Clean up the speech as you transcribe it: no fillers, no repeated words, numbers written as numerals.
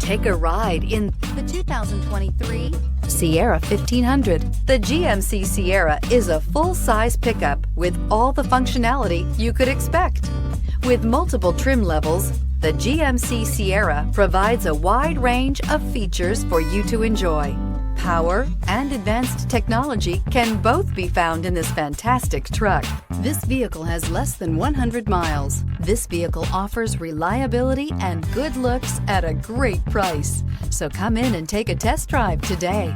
Take a ride in the 2023 Sierra 1500. The GMC Sierra is a full-size pickup with all the functionality you could expect. With multiple trim levels, the GMC Sierra provides a wide range of features for you to enjoy. Power and advanced technology can both be found in this fantastic truck. This vehicle has less than 100 miles. This vehicle offers reliability and good looks at a great price. So come in and take a test drive today.